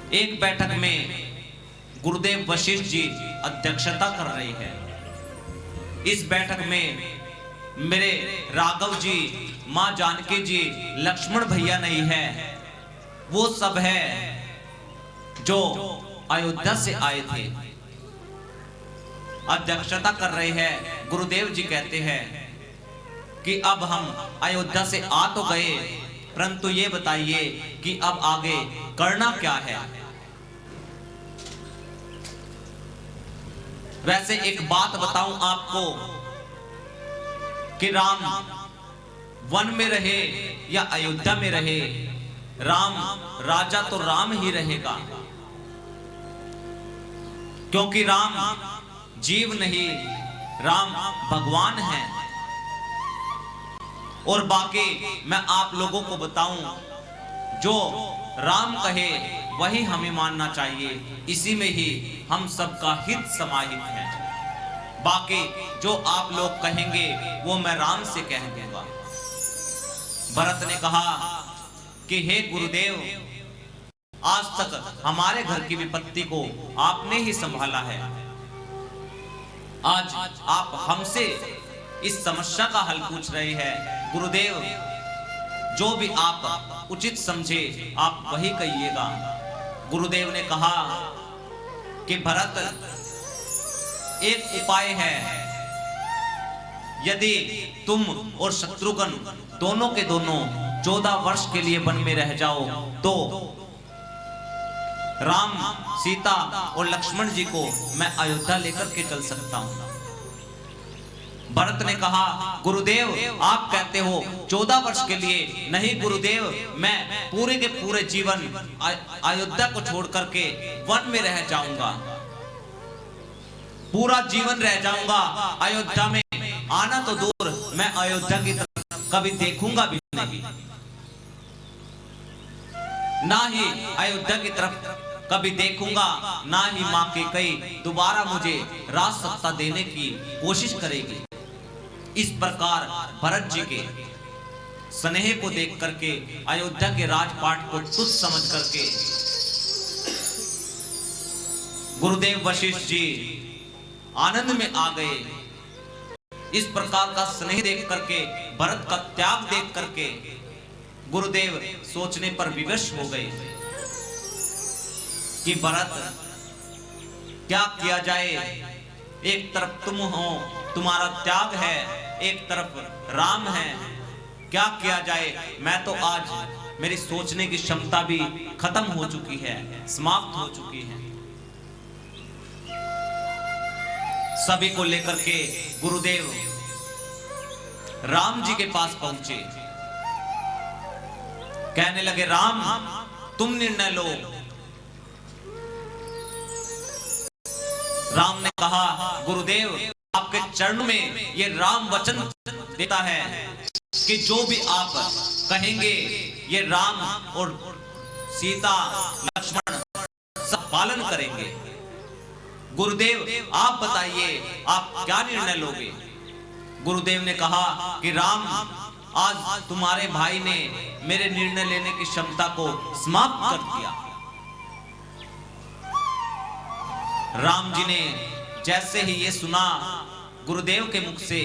एक बैठक में गुरुदेव वशिष्ठ जी अध्यक्षता कर रहे हैं। इस बैठक में मेरे राघव जी, मां जानकी जी, लक्ष्मण भैया नहीं है, वो सब है जो अयोध्या से आए थे। अध्यक्षता कर रहे हैं। गुरुदेव जी कहते हैं कि अब हम अयोध्या से आ तो गए, परंतु ये बताइए कि अब आगे करना क्या है। वैसे एक बात बताऊं आपको कि राम वन में रहे या अयोध्या में रहे, राम राजा तो राम ही रहेगा, क्योंकि राम जीव नहीं, राम भगवान है। और बाकी मैं आप लोगों को बताऊं, जो राम कहे वही हमें मानना चाहिए, इसी में ही हम सबका हित समाहित है। बाकी जो आप लोग कहेंगे वो मैं राम से कह दूंगा। भरत ने कहा कि हे गुरुदेव, आज तक हमारे घर की विपत्ति को आपने ही संभाला है, आज आप हमसे इस समस्या का हल पूछ रहे हैं। गुरुदेव, जो भी आप उचित समझे आप वही कहिएगा। गुरुदेव ने कहा कि भरत, एक उपाय है, यदि तुम और शत्रुघ्न दोनों के दोनों 14 वर्ष के लिए वन में रह जाओ तो राम, सीता और लक्ष्मण जी को मैं अयोध्या लेकर के चल सकता हूं। भरत ने कहा, गुरुदेव आप कहते हो 14 वर्ष के लिए, नहीं गुरुदेव, मैं पूरे के पूरे जीवन अयोध्या को छोड़ करके वन में रह जाऊंगा, पूरा जीवन रह जाऊंगा अयोध्या में। आना तो दूर, मैं अयोध्या की तरफ कभी देखूंगा भी नहीं, ना ही अयोध्या की तरफ कभी देखूंगा, ना ही मां के कई दोबारा मुझे राज सत्ता देने की कोशिश करेगी। इस प्रकार भरत जी के स्नेह को देख करके, अयोध्या के राजपाट को तुच्छ समझ करके गुरुदेव वशिष्ठ जी आनंद में आ गए। इस प्रकार का स्नेह देख करके, भरत का त्याग देख करके गुरुदेव सोचने पर विवश हो गए कि भरत, क्या किया जाए। एक तरफ तुम हो, तुम्हारा त्याग है, एक तरफ राम है, क्या किया जाए। मैं तो आज, मेरी सोचने की क्षमता भी खत्म हो चुकी है, समाप्त हो चुकी है। सभी को लेकर के गुरुदेव राम जी के पास पहुंचे। कहने लगे, राम तुम निर्णय लो। राम ने कहा, गुरुदेव आपके चरण में ये राम वचन देता है कि जो भी आप कहेंगे ये राम और सीता लक्ष्मण सब पालन करेंगे। गुरुदेव आप बताइए, आप क्या निर्णय लोगे। गुरुदेव ने कहा कि राम, आज तुम्हारे भाई ने मेरे निर्णय लेने की क्षमता को समाप्त कर दिया। राम जी ने जैसे ही ये सुना गुरुदेव के मुख से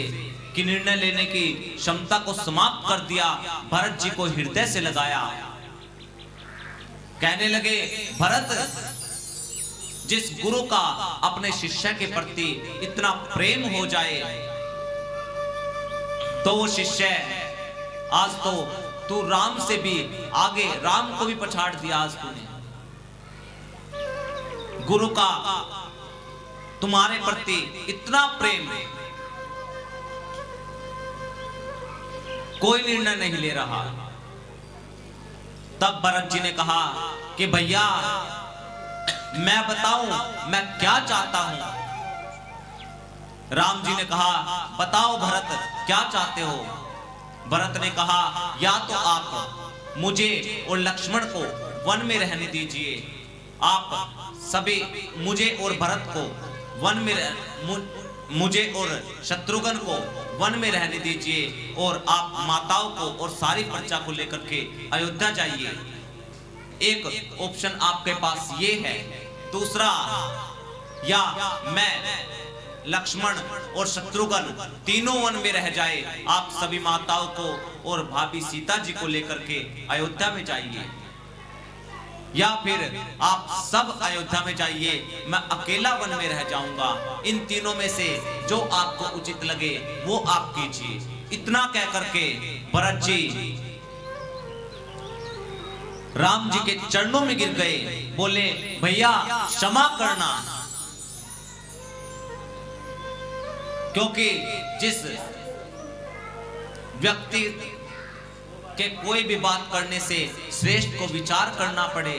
कि निर्णय लेने की क्षमता को समाप्त कर दिया, भरत जी को हृदय से लगाया। कहने लगे, भरत, जिस गुरु का अपने शिष्य के प्रति इतना प्रेम हो जाए तो वो शिष्य, आज तो तू राम से भी आगे, राम को भी पछाड़ दिया। आज तूने गुरु का तुम्हारे प्रति इतना प्रेम, कोई निर्णय नहीं ले रहा। तब भरत जी ने कहा कि भैया मैं बताऊं मैं क्या चाहता हूं। राम जी ने कहा, बताओ भरत क्या चाहते हो। भरत ने कहा, या तो आप मुझे और लक्ष्मण को वन में रहने दीजिए, आप सभी मुझे और भरत को वन में, मुझे और शत्रुघ्न को वन में रहने दीजिए, और आप माताओं को और सारी प्रजा को लेकर के अयोध्या जाइए। एक ऑप्शन आपके पास ये है। दूसरा, या मैं लक्ष्मण और शत्रुघ्न तीनों वन में रह जाए, आप सभी माताओं को और भाभी सीता जी को लेकर के अयोध्या में जाइए, या फिर आप सब अयोध्या में जाइए, मैं अकेला वन में रह जाऊंगा। इन तीनों में से जो आपको उचित लगे वो आप कीजिए। इतना कह करके भरत जी राम जी के चरणों में गिर गए, बोले भैया क्षमा करना, क्योंकि जिस व्यक्ति के कोई भी बात करने से श्रेष्ठ को विचार करना पड़े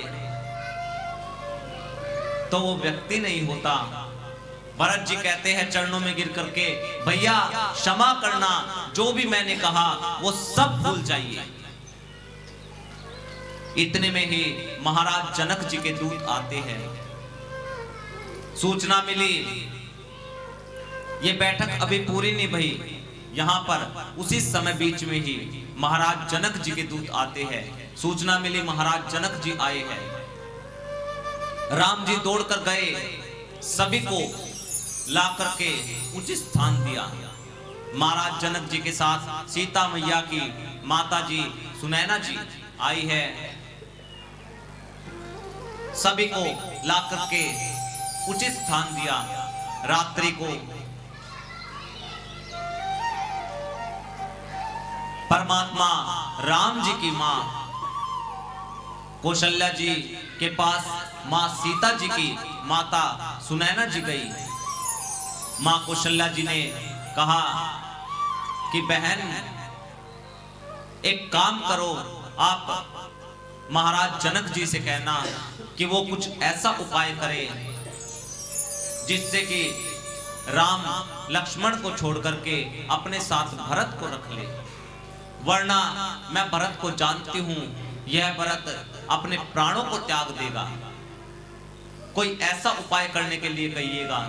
तो वो व्यक्ति नहीं होता। भरत जी कहते हैं चरणों में गिर करके, भैया क्षमा करना, जो भी मैंने कहा वो सब भूल जाइए। इतने में ही महाराज जनक जी के दूत आते हैं। सूचना मिली, ये बैठक अभी पूरी नहीं भई, यहां पर उसी समय बीच में ही महाराज जनक जी के दूत आते हैं। सूचना मिली महाराज जनक जी आए हैं। राम जी दौड़कर गए, सभी को ला करके उचित स्थान दिया। महाराज जनक जी के साथ सीता मैया की माता जी सुनैना जी आई है, सभी को ला करके उचित स्थान दिया। रात्रि को परमात्मा राम जी की मां कौशल्या जी के पास मां सीता जी की माता सुनैना जी गई। मां कौशल्या जी ने कहा कि बहन एक काम करो, आप महाराज जनक जी से कहना कि वो कुछ ऐसा उपाय करे जिससे कि राम लक्ष्मण को छोड़ करके अपने साथ भरत को रख ले, वरना मैं भरत को जानती हूं, यह भरत अपने प्राणों को त्याग देगा। कोई ऐसा उपाय करने के लिए कहिएगा।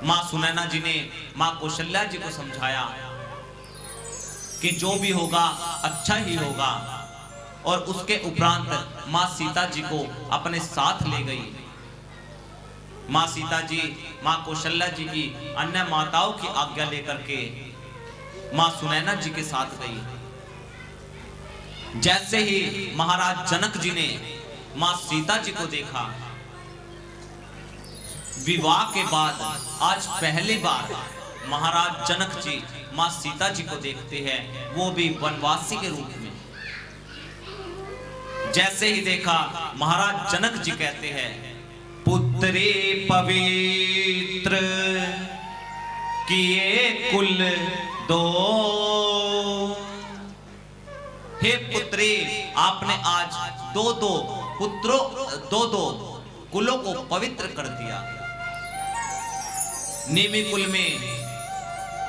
मां सुनैना जी ने मां कौशल्या जी को समझाया कि जो भी होगा अच्छा ही होगा, और उसके उपरांत मां सीता जी को अपने साथ ले गई। मां सीता जी मां कौशल्या जी की अन्य माताओं की आज्ञा लेकर के मां सुनैना जी के साथ गई। जैसे ही महाराज जनक जी ने मां सीता जी को देखा, विवाह के बाद आज पहली बार महाराज जनक जी मां सीता जी को देखते हैं, वो भी वनवासी के रूप में। जैसे ही देखा महाराज जनक जी कहते हैं, पुत्री पवित्र किए कुल दो, हे पुत्री आपने आज दो कुलों को पवित्र कर दिया। नेमी कुल में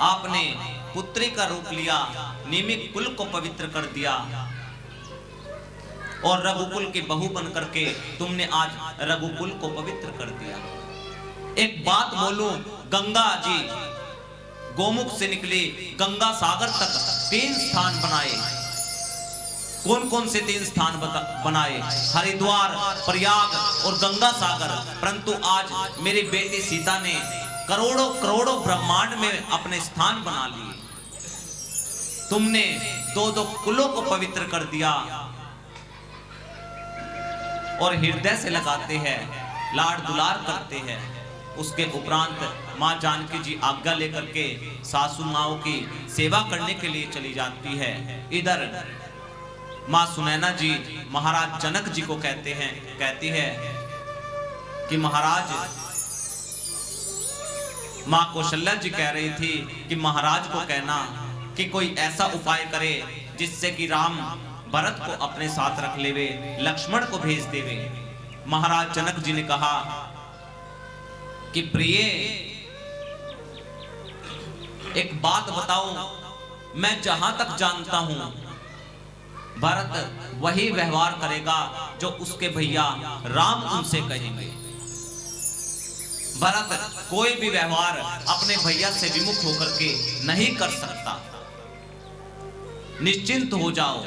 आपने पुत्री का रूप लिया, नेमी कुल को पवित्र कर दिया, और रघुकुल की बहू बन करके तुमने आज रघुकुल को पवित्र कर दिया। एक बात बोलूं, गंगा जी गोमुख से निकली, गंगा सागर तक 3 स्थान बनाए। कौन कौन से 3 स्थान बनाए? हरिद्वार, प्रयाग और गंगा सागर। परंतु आज मेरी बेटी सीता ने करोड़ों करोड़ों ब्रह्मांड में अपने स्थान बना लिए। तुमने 2 कुलों को पवित्र कर दिया, और हृदय से लगाते हैं, लाड दुलार करते हैं। उसके उपरांत मां जानकी जी आज्ञा लेकर के सासू माओं की सेवा करने के लिए चली जाती है। इधर मां सुनैना जी महाराज जनक जी को कहती है कि महाराज, मां कौशल्या जी कह रही थी कि महाराज को कहना कि कोई ऐसा उपाय करे जिससे कि राम भरत को अपने साथ रख लेवे, लक्ष्मण को भेज देवे। महाराज जनक जी ने कहा कि प्रिय, एक बात बताओ, मैं जहां तक जानता हूं भरत वही व्यवहार करेगा जो उसके भैया राम उनसे कहेंगे। भरत कोई भी व्यवहार अपने भैया से विमुख होकर के नहीं कर सकता। निश्चिंत हो जाओ,